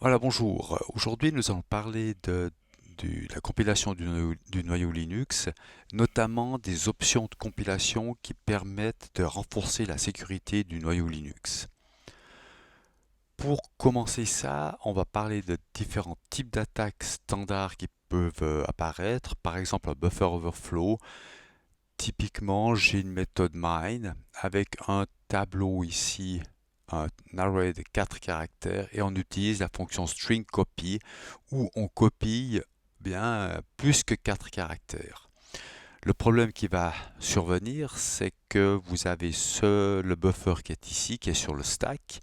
Voilà, bonjour. Aujourd'hui, nous allons parler de la compilation du noyau Linux, notamment des options de compilation qui permettent de renforcer la sécurité du noyau Linux. Pour commencer ça, on va parler de différents types d'attaques standards qui peuvent apparaître. Par exemple, un buffer overflow. Typiquement, j'ai une méthode mine avec un tableau ici, un array de 4 caractères, et on utilise la fonction string copy où on copie bien plus que 4 caractères. Le problème qui va survenir, c'est que vous avez le buffer qui est ici, qui est sur le stack.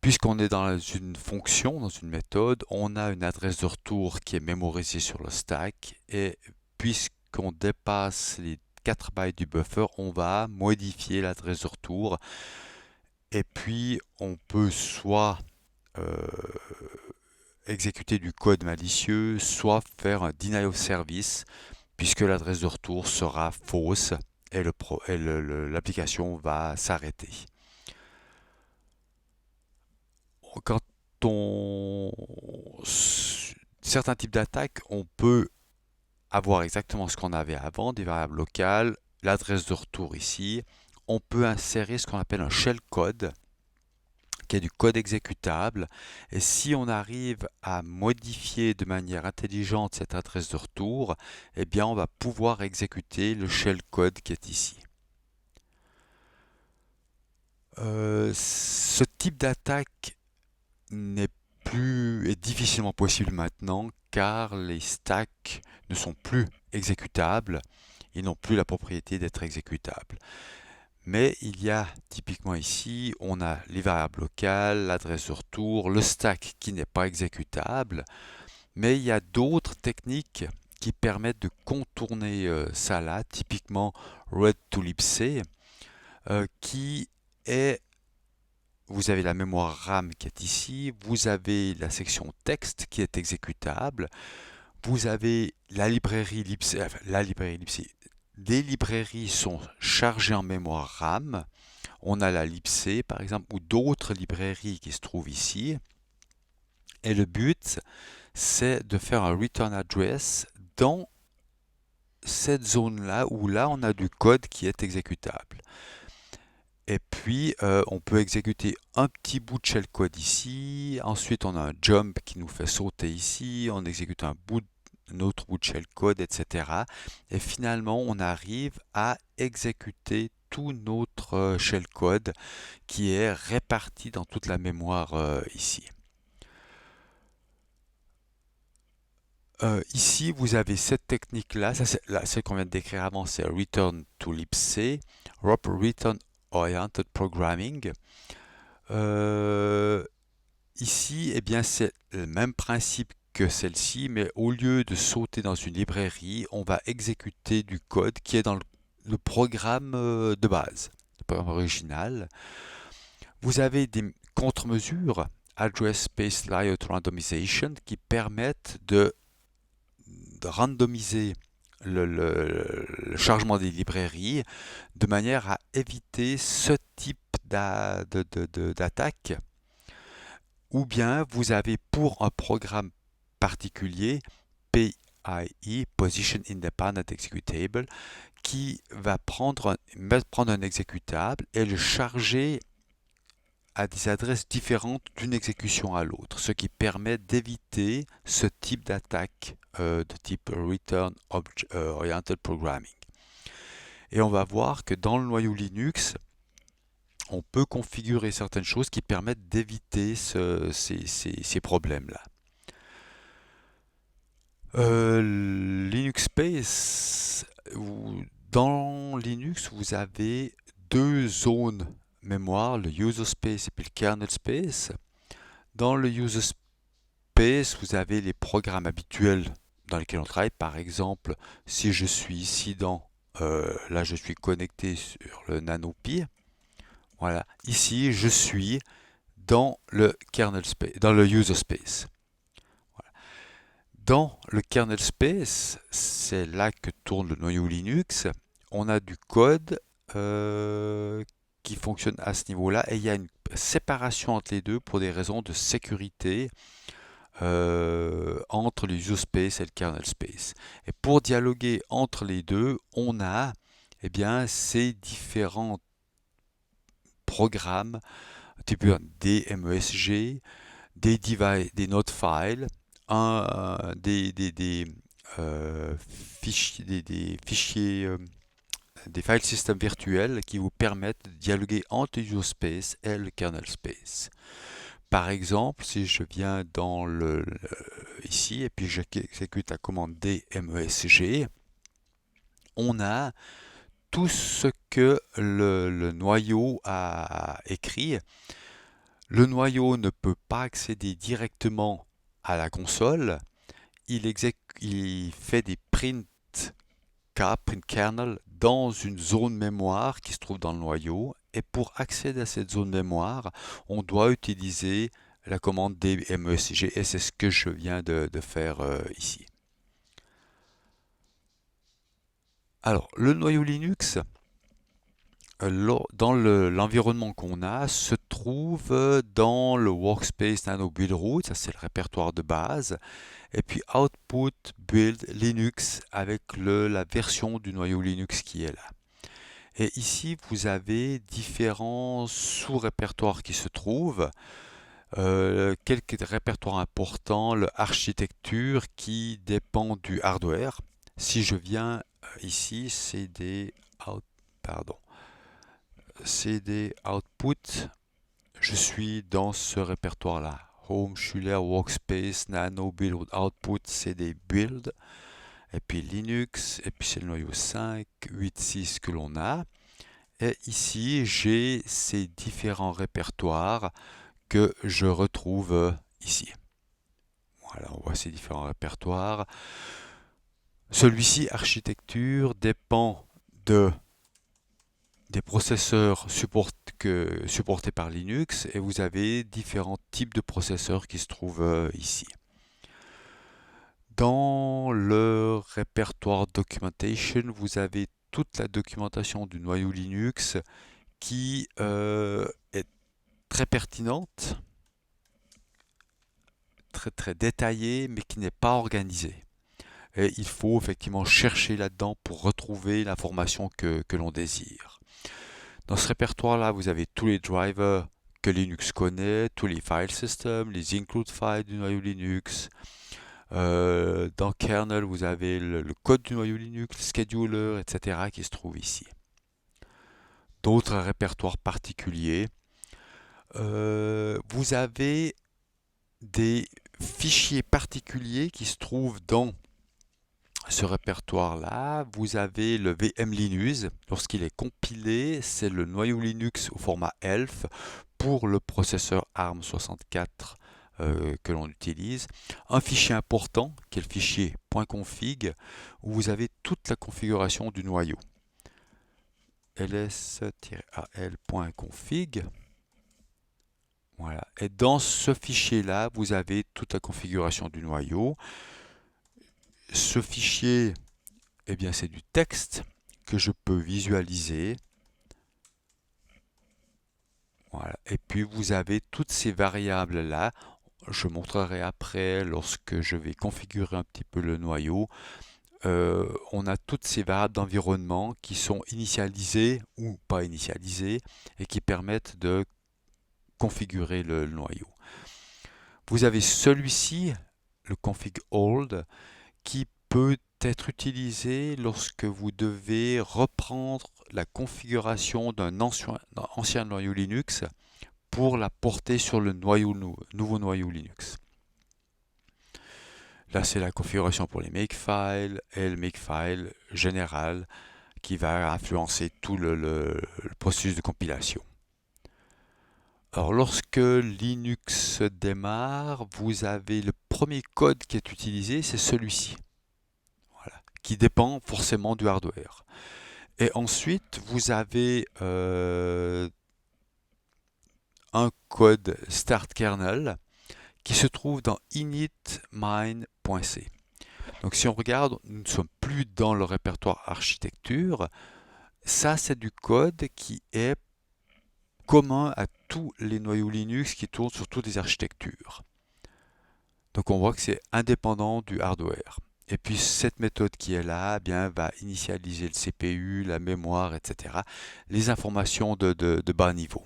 Puisqu'on est dans une fonction, dans une méthode, on a une adresse de retour qui est mémorisée sur le stack, et puisqu'on dépasse les 4 bytes du buffer, on va modifier l'adresse de retour, et puis on peut soit euh, exécuter du code malicieux, soit faire un deny of service, puisque l'adresse de retour sera fausse et l'application va s'arrêter. Quand on... Certains types d'attaques, on peut avoir exactement ce qu'on avait avant, des variables locales, l'adresse de retour ici. On peut insérer ce qu'on appelle un shellcode, qui est du code exécutable. Et si on arrive à modifier de manière intelligente cette adresse de retour, eh bien on va pouvoir exécuter le shellcode qui est ici. Ce type d'attaque est difficilement possible maintenant car les stacks ne sont plus exécutables. Ils n'ont plus la propriété d'être exécutables. Mais il y a typiquement ici, on a les variables locales, l'adresse de retour, le stack qui n'est pas exécutable, mais il y a d'autres techniques qui permettent de contourner ça là, typiquement read to libc, qui est, vous avez la mémoire RAM qui est ici, vous avez la section texte qui est exécutable, vous avez la librairie libc, enfin, la librairie libc, des librairies sont chargées en mémoire RAM. On a la libc par exemple ou d'autres librairies qui se trouvent ici. Et le but, c'est de faire un return address dans cette zone-là où là on a du code qui est exécutable. Et puis on peut exécuter un petit bout de shellcode ici. Ensuite on a un jump qui nous fait sauter ici. On exécute un autre bout de shellcode, etc. Et finalement on arrive à exécuter tout notre shellcode qui est réparti dans toute la mémoire ici. Ici, vous avez cette technique-là, celle qu'on vient de décrire avant, c'est Return to libc, Return Oriented Programming. Euh, Ici, eh bien, c'est le même principe que celle-ci, mais au lieu de sauter dans une librairie, on va exécuter du code qui est dans le programme de base, le programme original. Vous avez des contre-mesures, Address Space Layout Randomization, qui permettent de randomiser le chargement des librairies de manière à éviter ce type d'attaque. Ou bien vous avez pour un programme particulier PIE, Position Independent Executable, qui va prendre un exécutable et le charger à des adresses différentes d'une exécution à l'autre, ce qui permet d'éviter ce type d'attaque de type Return Oriented Programming. Et on va voir que dans le noyau Linux, on peut configurer certaines choses qui permettent d'éviter ces problèmes-là. Linux Space, dans Linux, vous avez deux zones mémoire, le user space et puis le kernel space. Dans le user space, vous avez les programmes habituels dans lesquels on travaille. Par exemple, si je suis ici là je suis connecté sur le NanoPi. Voilà, ici je suis dans le kernel space, dans le user space. Voilà. Dans le kernel space, c'est là que tourne le noyau Linux. On a du code qui fonctionne à ce niveau-là et il y a une séparation entre les deux pour des raisons de sécurité entre le user space et le kernel space. Et pour dialoguer entre les deux, on a eh bien, ces différents programmes, type des MESG, des node files, fichiers, des file systems virtuels qui vous permettent de dialoguer entre le user space et le kernel space. Par exemple, si je viens dans ici et puis j'exécute la commande dmesg, on a tout ce que le noyau a écrit. Le noyau ne peut pas accéder directement à la console. Il fait des print kernel dans une zone mémoire qui se trouve dans le noyau. Et pour accéder à cette zone mémoire, on doit utiliser la commande dmesg et c'est ce que je viens de faire ici. Alors, le noyau Linux, dans l'environnement qu'on a, se trouve dans le workspace nano build root, ça c'est le répertoire de base, et puis output build Linux avec la version du noyau Linux qui est là. Et ici, vous avez différents sous-répertoires qui se trouvent. Quelques répertoires importants, l'architecture qui dépend du hardware. Si je viens ici, CD output, je suis dans ce répertoire-là. Home, Schuler, Workspace, Nano, Build, Output, CD, Build. Et puis Linux, et puis c'est le noyau 5, 8, 6 que l'on a. Et ici, j'ai ces différents répertoires que je retrouve ici. Voilà, on voit ces différents répertoires. Celui-ci, architecture, dépend des processeurs supportés par Linux et vous avez différents types de processeurs qui se trouvent ici. Dans le répertoire documentation, vous avez toute la documentation du noyau Linux qui est très pertinente, très détaillée, mais qui n'est pas organisée. Et il faut effectivement chercher là-dedans pour retrouver l'information que l'on désire. Dans ce répertoire-là, vous avez tous les drivers que Linux connaît, tous les file systems, les include files du noyau Linux. Dans kernel, vous avez le code du noyau Linux, le scheduler, etc. qui se trouve ici. D'autres répertoires particuliers. Vous avez des fichiers particuliers qui se trouvent dans ce répertoire-là. Vous avez le VM Linux. Lorsqu'il est compilé, c'est le noyau Linux au format ELF pour le processeur ARM64 que l'on utilise. Un fichier important qui est le fichier .config où vous avez toute la configuration du noyau. ls-al.config. Voilà. Et dans ce fichier-là, vous avez toute la configuration du noyau. Ce fichier, eh bien, c'est du texte que je peux visualiser. Voilà. Et puis, vous avez toutes ces variables-là. Je montrerai après, lorsque je vais configurer un petit peu le noyau, on a toutes ces variables d'environnement qui sont initialisées ou pas initialisées et qui permettent de configurer le noyau. Vous avez celui-ci, le config old, qui peut être utilisé lorsque vous devez reprendre la configuration d'un ancien noyau Linux pour la porter sur le nouveau noyau Linux. Là, c'est la configuration pour les makefiles et le makefile général qui va influencer tout le processus de compilation. Alors, lorsque Linux démarre, vous avez le premier code qui est utilisé, c'est celui-ci, voilà, qui dépend forcément du hardware. Et ensuite, vous avez un code start kernel qui se trouve dans init-mine.c. Donc si on regarde, nous ne sommes plus dans le répertoire architecture. Ça, c'est du code qui est commun à tous les noyaux Linux qui tournent sur toutes les architectures. Donc on voit que c'est indépendant du hardware. Et puis cette méthode qui est là, eh bien, va initialiser le CPU, la mémoire, etc. Les informations de bas niveau.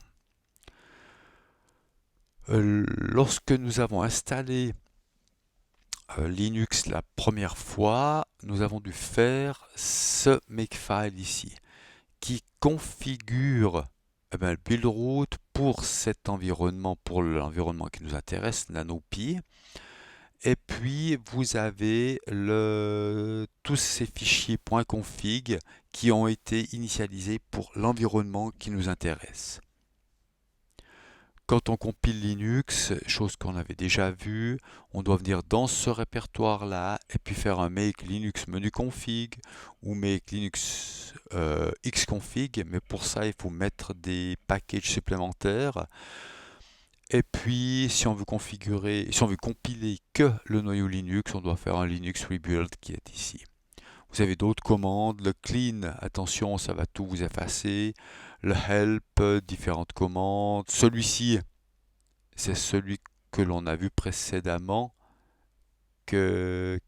Lorsque nous avons installé Linux la première fois, nous avons dû faire ce makefile ici, qui configure le build root pour cet environnement, pour l'environnement qui nous intéresse, NanoPi. Et puis vous avez tous ces fichiers .config qui ont été initialisés pour l'environnement qui nous intéresse. Quand on compile Linux, chose qu'on avait déjà vue, on doit venir dans ce répertoire-là et puis faire un make Linux menu config ou make Linux xconfig, mais pour ça il faut mettre des packages supplémentaires. Et puis si on veut configurer, si on veut compiler que le noyau Linux, on doit faire un Linux rebuild qui est ici. Vous avez d'autres commandes, le clean, attention, ça va tout vous effacer. Le help, différentes commandes. Celui-ci, c'est celui que l'on a vu précédemment que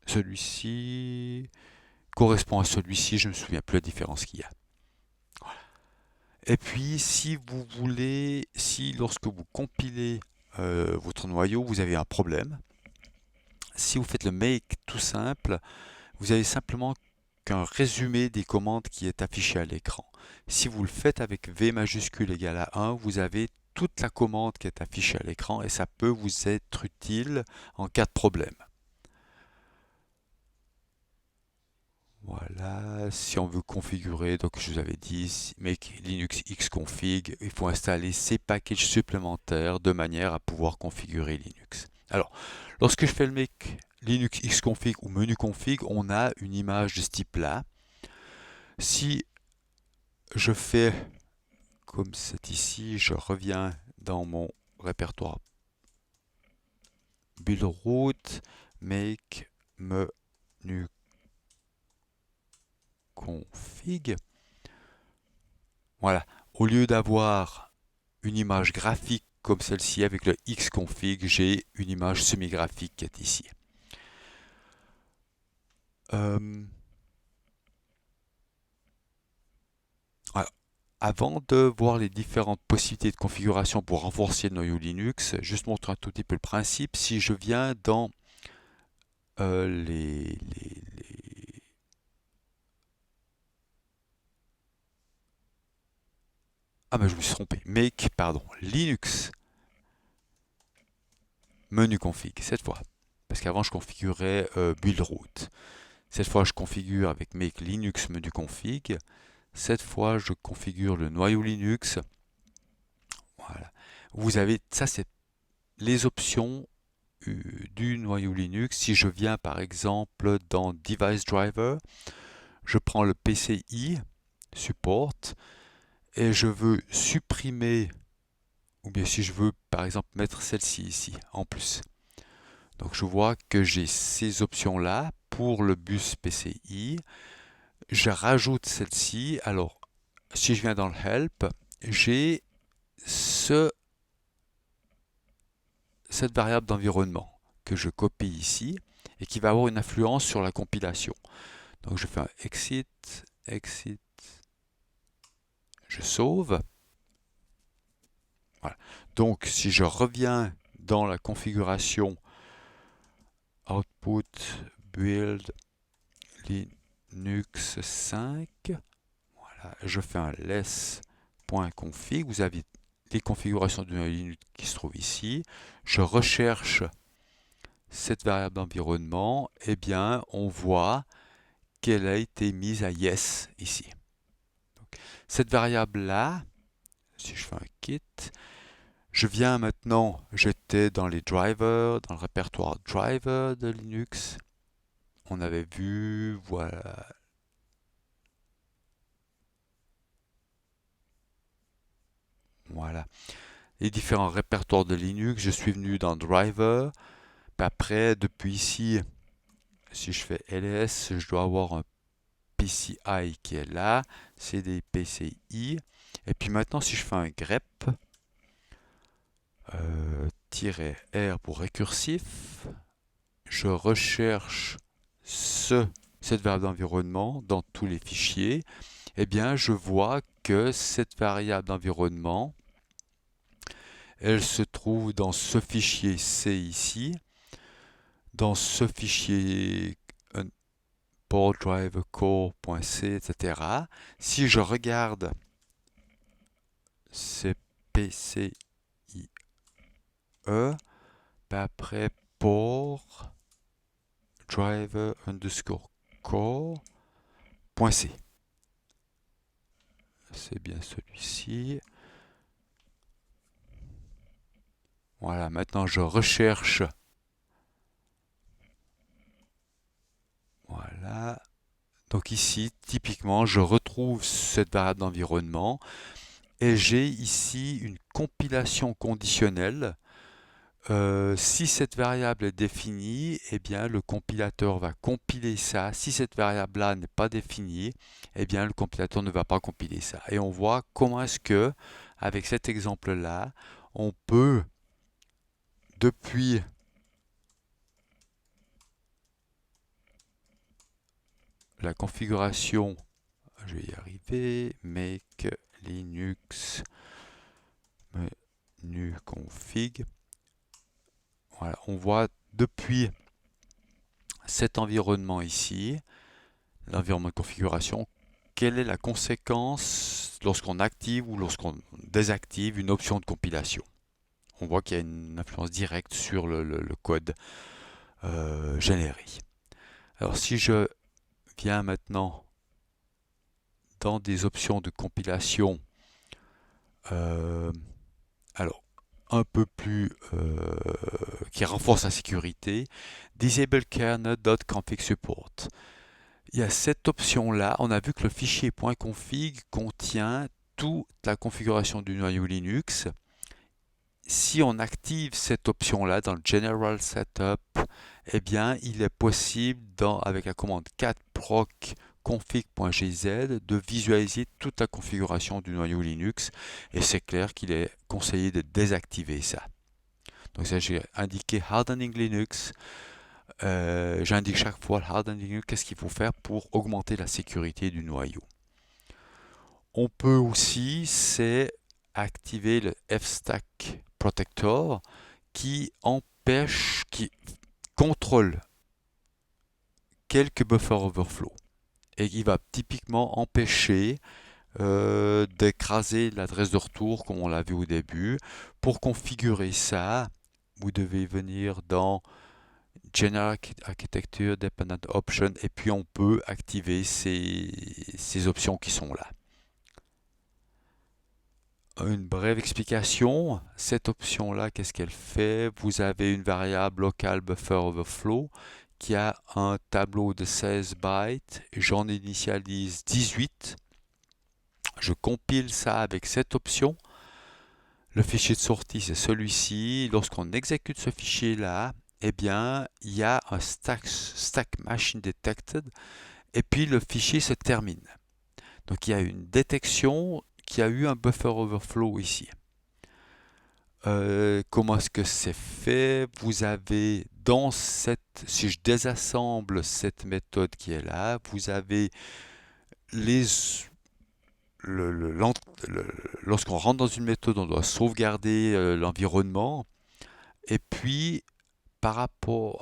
celui-ci correspond à celui-ci, je ne me souviens plus la différence qu'il y a. Voilà. Et puis, si vous voulez, si lorsque vous compilez votre noyau, vous avez un problème, si vous faites le make tout simple, vous avez simplement qu'un résumé des commandes qui est affiché à l'écran. Si vous le faites avec V majuscule égale à 1, vous avez toute la commande qui est affichée à l'écran et ça peut vous être utile en cas de problème. Voilà, si on veut configurer, donc je vous avais dit, make Linux xconfig, il faut installer ces packages supplémentaires de manière à pouvoir configurer Linux. Alors, lorsque je fais le make Linux xconfig ou menu config, on a une image de ce type-là. Si je fais comme c'est ici, je reviens dans mon répertoire build root, make menu config. Voilà, au lieu d'avoir une image graphique comme celle-ci avec le xconfig, j'ai une image semi-graphique qui est ici. Alors, avant de voir les différentes possibilités de configuration pour renforcer le noyau Linux, juste montrer un tout petit peu le principe. Si je viens dans Ah, mais je me suis trompé. Make, pardon, Linux menu config, cette fois. Parce qu'avant, je configurais build root. Cette fois, je configure avec make Linux menu config. Cette fois, je configure le noyau Linux. Voilà. Vous avez, ça c'est les options du noyau Linux. Si je viens par exemple dans Device Driver, je prends le PCI Support et je veux supprimer, ou bien si je veux par exemple mettre celle-ci ici en plus. Donc je vois que j'ai ces options-là pour le bus PCI. Je rajoute celle-ci. Alors, si je viens dans le Help, j'ai cette variable d'environnement que je copie ici et qui va avoir une influence sur la compilation. Donc je fais un exit, exit, je sauve. Voilà. Donc si je reviens dans la configuration output build Linux 5, voilà, je fais un less.config, vous avez les configurations de Linux qui se trouvent ici. Je recherche cette variable d'environnement, et bien on voit qu'elle a été mise à yes ici. Donc, cette variable-là, si je fais un quit, je viens maintenant, j'étais dans les drivers, dans le répertoire driver de Linux. On avait vu, voilà. Voilà. Les différents répertoires de Linux, je suis venu dans driver. Puis après, depuis ici, si je fais ls, je dois avoir un PCI qui est là, cd PCI. Et puis maintenant, si je fais un grep, -R pour récursif, je recherche cette variable d'environnement dans tous les fichiers, eh bien je vois que cette variable d'environnement, elle se trouve dans ce fichier C ici, dans ce fichier port driver core.c, etc. Si je regarde cpcie, après port driver underscore core.c, c'est bien celui-ci. Voilà, maintenant je recherche. Voilà. Donc ici, typiquement, je retrouve cette variable d'environnement et j'ai ici une compilation conditionnelle. Si cette variable est définie, eh bien le compilateur va compiler ça. Si cette variable-là n'est pas définie, eh bien le compilateur ne va pas compiler ça. Et on voit comment est-ce que, avec cet exemple-là, on peut, depuis la configuration, je vais y arriver, make Linux menu config. Voilà, on voit depuis cet environnement ici, l'environnement de configuration, quelle est la conséquence lorsqu'on active ou lorsqu'on désactive une option de compilation. On voit qu'il y a une influence directe sur le code généré. Alors si je viens maintenant dans des options de compilation, alors un peu plus qui renforce la sécurité, disable kernel.config support. Il y a cette option-là. On a vu que le fichier .config contient toute la configuration du noyau Linux. Si on active cette option-là dans le General Setup, eh bien, il est possible, avec la commande cat proc config.gz, de visualiser toute la configuration du noyau Linux. Et c'est clair qu'il est conseillé de désactiver ça. Donc ça, j'ai indiqué Hardening Linux. J'indique chaque fois le Hardening Linux, qu'est-ce qu'il faut faire pour augmenter la sécurité du noyau. On peut aussi, c'est activer le fstack protector qui contrôle quelques buffer overflow et qui va typiquement empêcher d'écraser l'adresse de retour comme on l'a vu au début. Pour configurer ça, vous devez venir dans General Architecture Dependent Option et puis on peut activer ces options qui sont là. Une brève explication, cette option-là, qu'est-ce qu'elle fait? Vous avez une variable local buffer overflow qui a un tableau de 16 bytes, j'en initialise 18, je compile ça avec cette option. Le fichier de sortie, c'est celui-ci. Lorsqu'on exécute ce fichier-là, eh bien, il y a un stack machine detected et puis le fichier se termine. Donc, il y a une détection qui a eu un buffer overflow ici. Comment est-ce que c'est fait? Vous avez si je désassemble cette méthode qui est là, vous avez lorsqu'on rentre dans une méthode, on doit sauvegarder l'environnement. Et puis,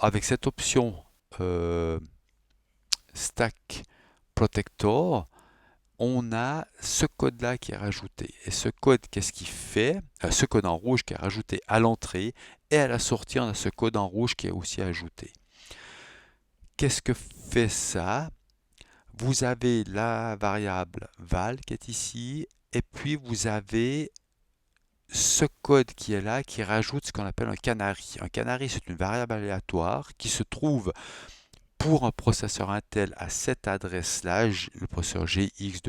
avec cette option stack protector, on a ce code-là qui est rajouté. Et ce code, qu'est-ce qu'il fait? Ce code en rouge qui est rajouté à l'entrée et à la sortie, on a ce code en rouge qui est aussi ajouté. Qu'est-ce que fait ça? Vous avez la variable val qui est ici et puis vous avez ce code qui est là qui rajoute ce qu'on appelle un canary. Un canary, c'est une variable aléatoire qui se trouve pour un processeur Intel à cette adresse-là, le processeur GX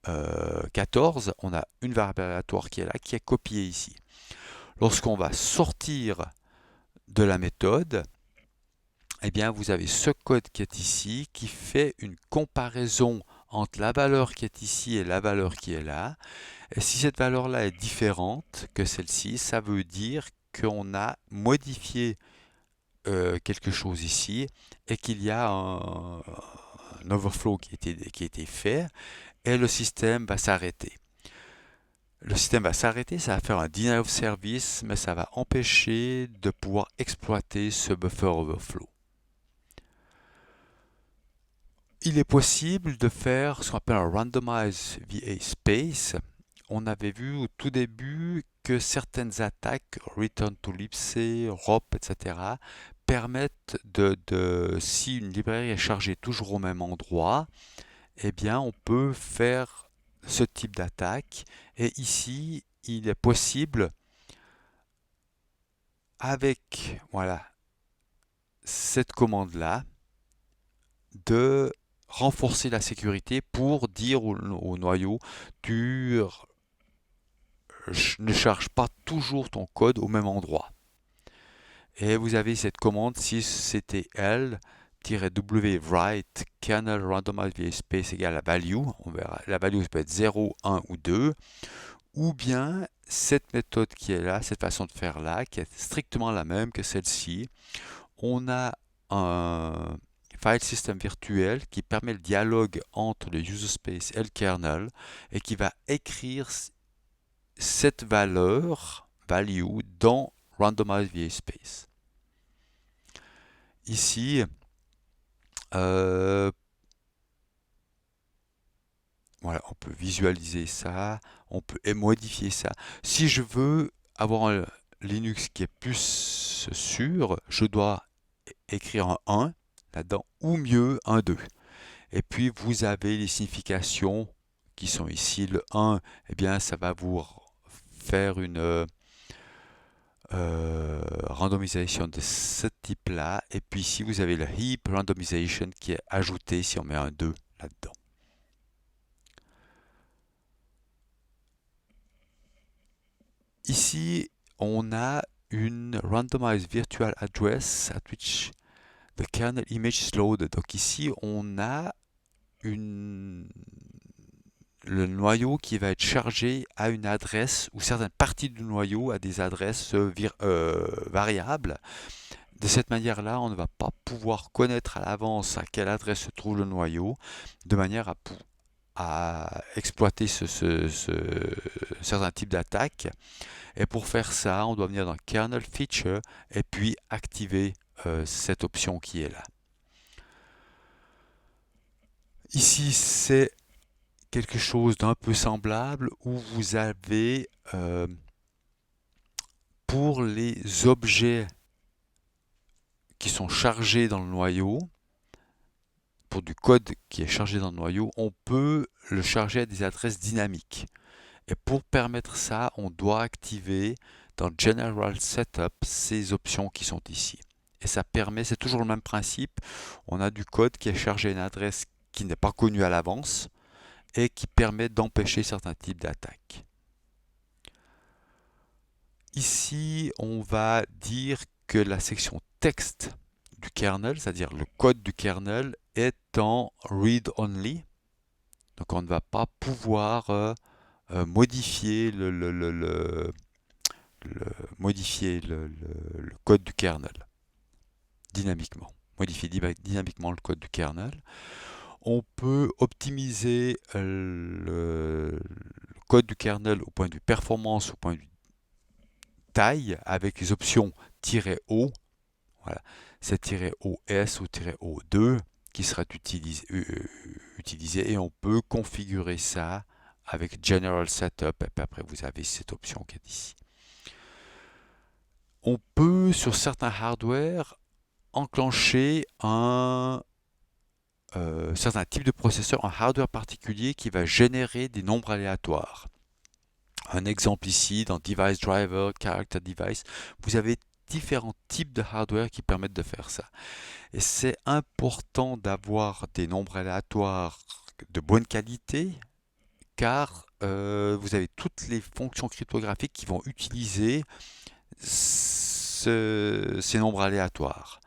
2.14, on a une variable aléatoire qui est là, qui est copiée ici. Lorsqu'on va sortir de la méthode, eh bien, vous avez ce code qui est ici, qui fait une comparaison entre la valeur qui est ici et la valeur qui est là. Et si cette valeur-là est différente que celle-ci, ça veut dire qu'on a modifié quelque chose ici et qu'il y a un overflow qui a été fait et le système va s'arrêter. Le système va s'arrêter, ça va faire un denial of service, mais ça va empêcher de pouvoir exploiter ce buffer overflow. Il est possible de faire ce qu'on appelle un randomize VA space. On avait vu au tout début que certaines attaques, return to libc, ROP, etc., permettent si une librairie est chargée toujours au même endroit, eh bien on peut faire ce type d'attaque. Et ici, il est possible avec cette commande-là de renforcer la sécurité pour dire au noyau, tu ne charges pas toujours ton code au même endroit. Et vous avez cette commande systctl-w write kernel randomize vspace égale la value. On verra, la value peut être 0, 1 ou 2. Ou bien cette méthode qui est là, cette façon de faire là, qui est strictement la même que celle-ci. On a un file system virtuel qui permet le dialogue entre le user space et le kernel et qui va écrire cette value dans randomize vspace. Ici, on peut visualiser ça, on peut modifier ça. Si je veux avoir un Linux qui est plus sûr, je dois écrire un 1 là-dedans, ou mieux un 2. Et puis vous avez les significations qui sont ici. Le 1, eh bien, ça va vous faire une randomisation de ce type-là. Et puis ici, vous avez le heap randomization qui est ajouté si on met un 2 là-dedans. Ici, on a une randomized virtual address at which the kernel image is loaded. Donc ici, on a le noyau qui va être chargé à une adresse ou certaines parties du noyau à des adresses variables. De cette manière-là, on ne va pas pouvoir connaître à l'avance à quelle adresse se trouve le noyau, de manière à exploiter certains types d'attaques. Et pour faire ça, on doit venir dans Kernel Feature et puis activer cette option qui est là. Ici, c'est quelque chose d'un peu semblable où vous avez pour les objets qui sont chargés dans le noyau, pour du code qui est chargé dans le noyau, on peut le charger à des adresses dynamiques. Et pour permettre ça, on doit activer dans General Setup ces options qui sont ici. Et ça permet, c'est toujours le même principe, on a du code qui est chargé à une adresse qui n'est pas connue à l'avance et qui permet d'empêcher certains types d'attaques. Ici, on va dire que la section texte du kernel, c'est-à-dire le code du kernel, est en read-only. Donc on ne va pas pouvoir modifier modifier le code du kernel dynamiquement. Modifier dynamiquement le code du kernel. On peut optimiser le code du kernel au point de vue performance, au point de vue taille, avec les options "-o". Voilà, c'est "-os" ou "-o2" qui sera utilisé et on peut configurer ça avec General Setup et puis après vous avez cette option qui est ici. On peut sur certains hardware enclencher un certain type de processeur, un hardware particulier qui va générer des nombres aléatoires. Un exemple ici dans Device Driver, Character Device, vous avez différents types de hardware qui permettent de faire ça. Et c'est important d'avoir des nombres aléatoires de bonne qualité car vous avez toutes les fonctions cryptographiques qui vont utiliser ces nombres aléatoires.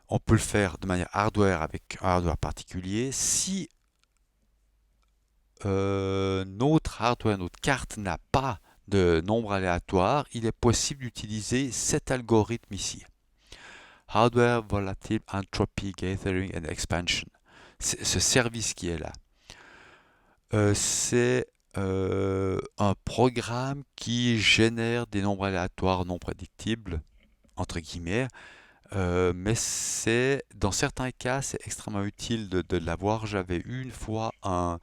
On peut le faire de manière hardware avec un hardware particulier. Si notre hardware, notre carte n'a pas de nombre aléatoire, il est possible d'utiliser cet algorithme ici. Hardware Volatile Entropy Gathering and Expansion. Ce service qui est là. C'est un programme qui génère des nombres aléatoires non prédictibles, entre guillemets, mais dans certains cas, c'est extrêmement utile de l'avoir. J'avais eu une fois un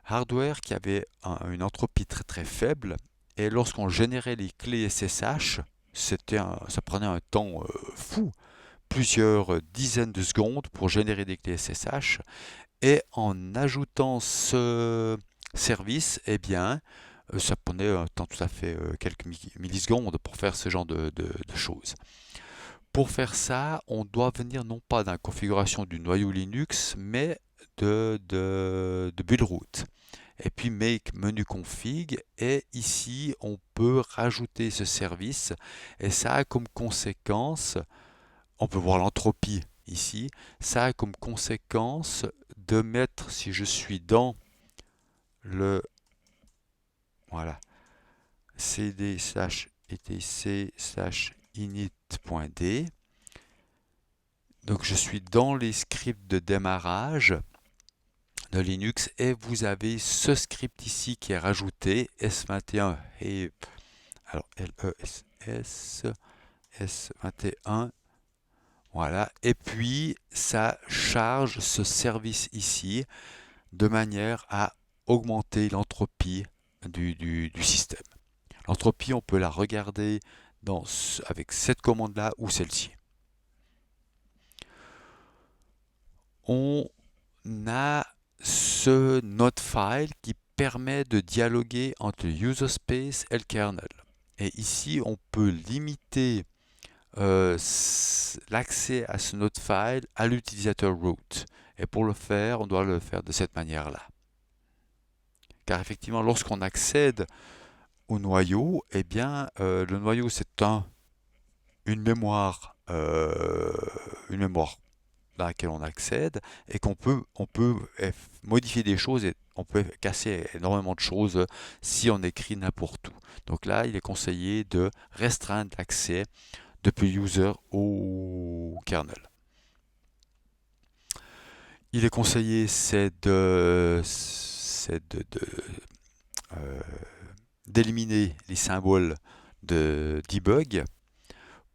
hardware qui avait une entropie très très faible, et lorsqu'on générait les clés SSH, ça prenait un temps fou, plusieurs dizaines de secondes pour générer des clés SSH, et en ajoutant ce service, eh bien, ça prenait un temps tout à fait quelques millisecondes pour faire ce genre de choses. Pour faire ça, on doit venir non pas dans la configuration du noyau Linux, mais de buildroot. Et puis make menu config, et ici on peut rajouter ce service, et ça a comme conséquence, on peut voir l'entropie ici, ça a comme conséquence de mettre, si je suis dans le voilà cd/etc/init.d, donc je suis dans les scripts de démarrage de Linux, et vous avez ce script ici qui est rajouté, S21 et alors LESS S21, voilà, et puis ça charge ce service ici de manière à augmenter l'entropie du système. L'entropie, on peut la regarder avec cette commande-là ou celle-ci. On a ce notefile qui permet de dialoguer entre le user space et le kernel. Et ici, on peut limiter l'accès à ce notefile à l'utilisateur root. Et pour le faire, on doit le faire de cette manière-là. Car effectivement, lorsqu'on accède au noyau, eh bien, le noyau, c'est une mémoire dans laquelle on accède, et qu'on peut modifier des choses, et on peut casser énormément de choses si on écrit n'importe où. Donc là, il est conseillé de restreindre l'accès depuis le user au kernel. Il est conseillé, d'éliminer les symboles de debug.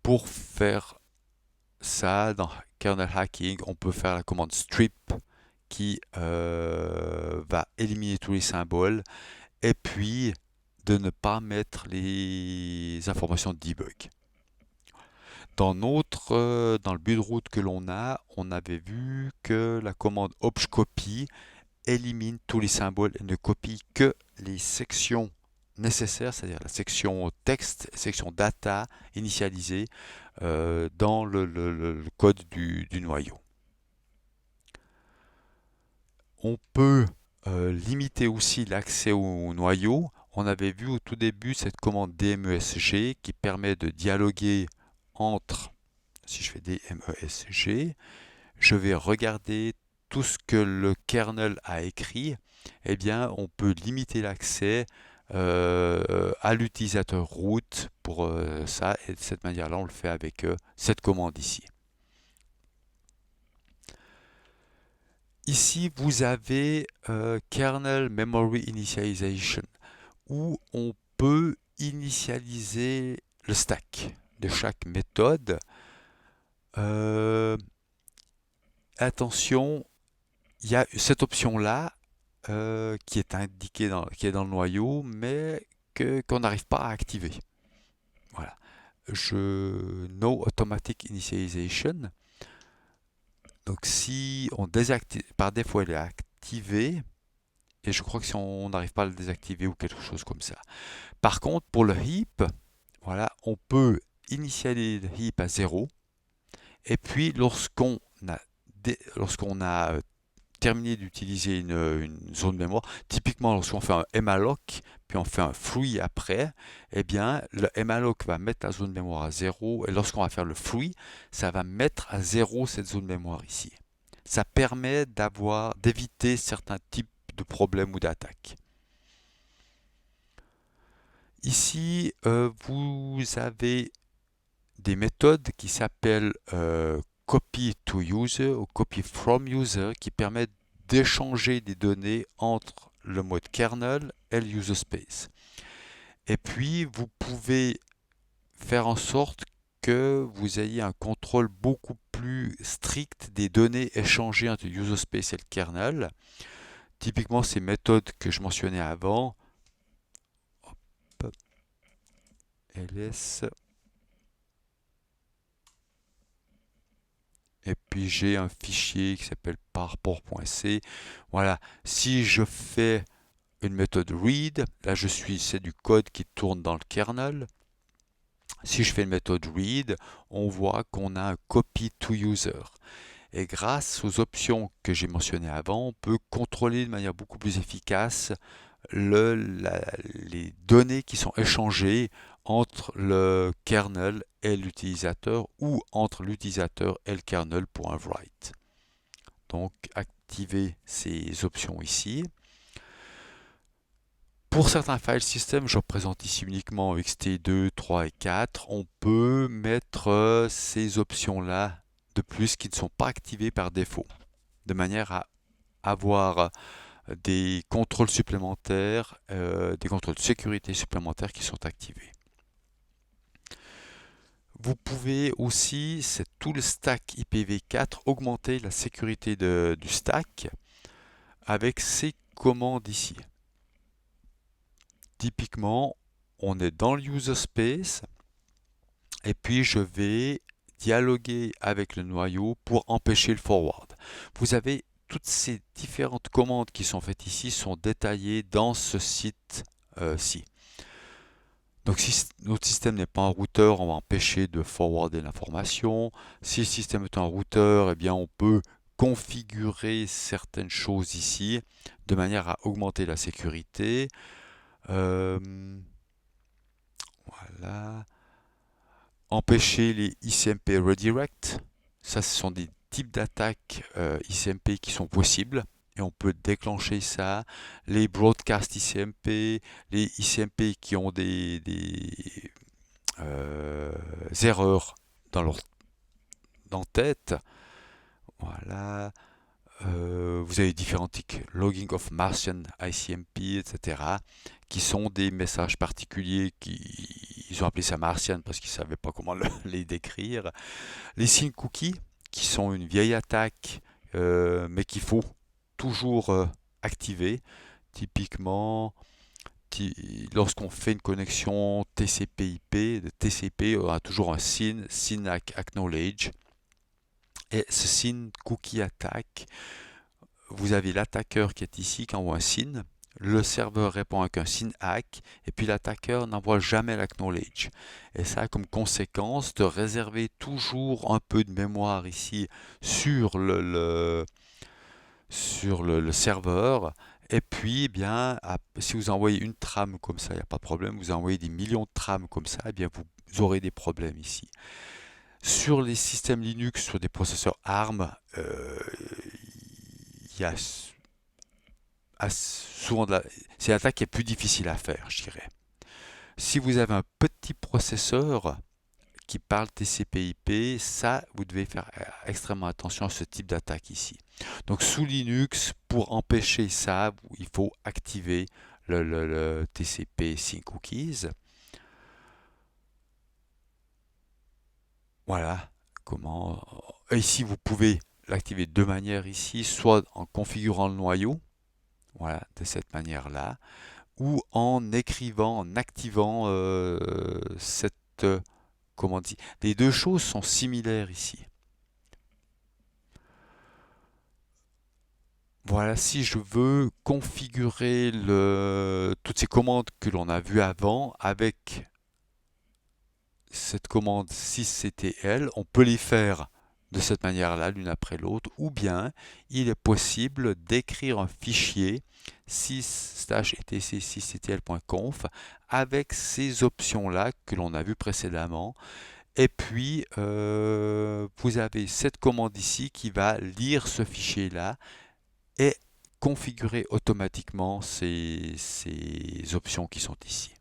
Pour faire ça, dans kernel hacking, on peut faire la commande strip qui va éliminer tous les symboles, et puis de ne pas mettre les informations de debug. Dans le buildroot que l'on a, on avait vu que la commande obfcopy élimine tous les symboles et ne copie que les sections nécessaires, c'est-à-dire la section texte, section data initialisée dans le code du noyau. On peut limiter aussi l'accès au noyau. On avait vu au tout début cette commande dmesg qui permet de dialoguer entre, si je fais dmesg, je vais regarder tout ce que le kernel a écrit. Eh bien, on peut limiter l'accès à l'utilisateur root pour ça, et de cette manière-là, on le fait avec cette commande ici. Ici, vous avez Kernel Memory Initialization, où on peut initialiser le stack de chaque méthode. Attention, il y a cette option-là qui est indiquée qui est dans le noyau, mais qu'on n'arrive pas à activer. Voilà. No Automatic Initialization. Donc si on désactive, par défaut elle est activée, et je crois que si on n'arrive pas à le désactiver ou quelque chose comme ça. Par contre, pour le heap, voilà, on peut initialiser le heap à 0, et puis lorsqu'on a terminer d'utiliser une zone mémoire. Typiquement, lorsqu'on fait un malloc, puis on fait un free après, eh bien, le malloc va mettre la zone mémoire à 0, et lorsqu'on va faire le free, ça va mettre à 0 cette zone mémoire ici. Ça permet d'éviter certains types de problèmes ou d'attaques. Ici, vous avez des méthodes qui s'appellent copy to user ou copy from user qui permettent d'échanger des données entre le mode kernel et le user space. Et puis, vous pouvez faire en sorte que vous ayez un contrôle beaucoup plus strict des données échangées entre le user space et le kernel. Typiquement, ces méthodes que je mentionnais avant, hop, ls, et puis j'ai un fichier qui s'appelle parport.c. Voilà, si je fais une méthode read, là c'est du code qui tourne dans le kernel. Si je fais une méthode read, on voit qu'on a un copy to user. Et grâce aux options que j'ai mentionnées avant, on peut contrôler de manière beaucoup plus efficace les données qui sont échangées entre le kernel et l'utilisateur ou entre l'utilisateur et le kernel pour un write. Donc, activer ces options ici. Pour certains file systems, je représente ici uniquement XT2, 3 et 4, on peut mettre ces options-là de plus qui ne sont pas activées par défaut, de manière à avoir des contrôles supplémentaires, des contrôles de sécurité supplémentaires qui sont activés. Vous pouvez aussi, c'est tout le stack IPv4, augmenter la sécurité du stack avec ces commandes ici. Typiquement, on est dans le user space et puis je vais dialoguer avec le noyau pour empêcher le forward. Vous avez toutes ces différentes commandes qui sont faites ici sont détaillées dans ce site-ci. Donc si notre système n'est pas un routeur, on va empêcher de forwarder l'information. Si le système est un routeur, eh bien on peut configurer certaines choses ici de manière à augmenter la sécurité. Voilà. Empêcher les ICMP redirect. Ça, ce sont des types d'attaques ICMP qui sont possibles. Et on peut déclencher ça. Les broadcast ICMP, les ICMP qui ont des erreurs dans tête. Voilà. Vous avez différents tics, logging of Martian ICMP, etc., qui sont des messages particuliers ils ont appelé ça Martian parce qu'ils ne savaient pas comment les décrire. Les signes cookies, qui sont une vieille attaque, mais qu'il faut toujours activer. Typiquement, lorsqu'on fait une connexion TCP/IP, de TCP, on a toujours un SYN acknowledge. Et ce SYN cookie attack, vous avez l'attaqueur qui est ici, qui envoie un SYN. Le serveur répond avec un SYN ACK, et puis l'attaqueur n'envoie jamais l'acknowledge. Et ça a comme conséquence de réserver toujours un peu de mémoire ici sur le serveur. Et puis, eh bien, si vous envoyez une trame comme ça, il n'y a pas de problème. Vous envoyez des millions de trames comme ça, eh bien, vous aurez des problèmes ici. Sur les systèmes Linux, sur des processeurs ARM, il y a souvent c'est une attaque qui est plus difficile à faire, je dirais. Si vous avez un petit processeur qui parle TCP/IP, ça, vous devez faire extrêmement attention à ce type d'attaque ici. Donc sous Linux, pour empêcher ça, il faut activer le TCP Sync Cookies. Voilà comment. Ici, vous pouvez l'activer de deux manières ici, soit en configurant le noyau, voilà, de cette manière-là, ou en écrivant, en activant cette commande. Les deux choses sont similaires ici. Voilà, si je veux configurer toutes ces commandes que l'on a vues avant avec cette commande sysctl, on peut les faire de cette manière-là, l'une après l'autre, ou bien il est possible d'écrire un fichier sys-etc/sysctl.conf avec ces options-là que l'on a vues précédemment. Et puis, vous avez cette commande ici qui va lire ce fichier-là et configurer automatiquement ces options qui sont ici.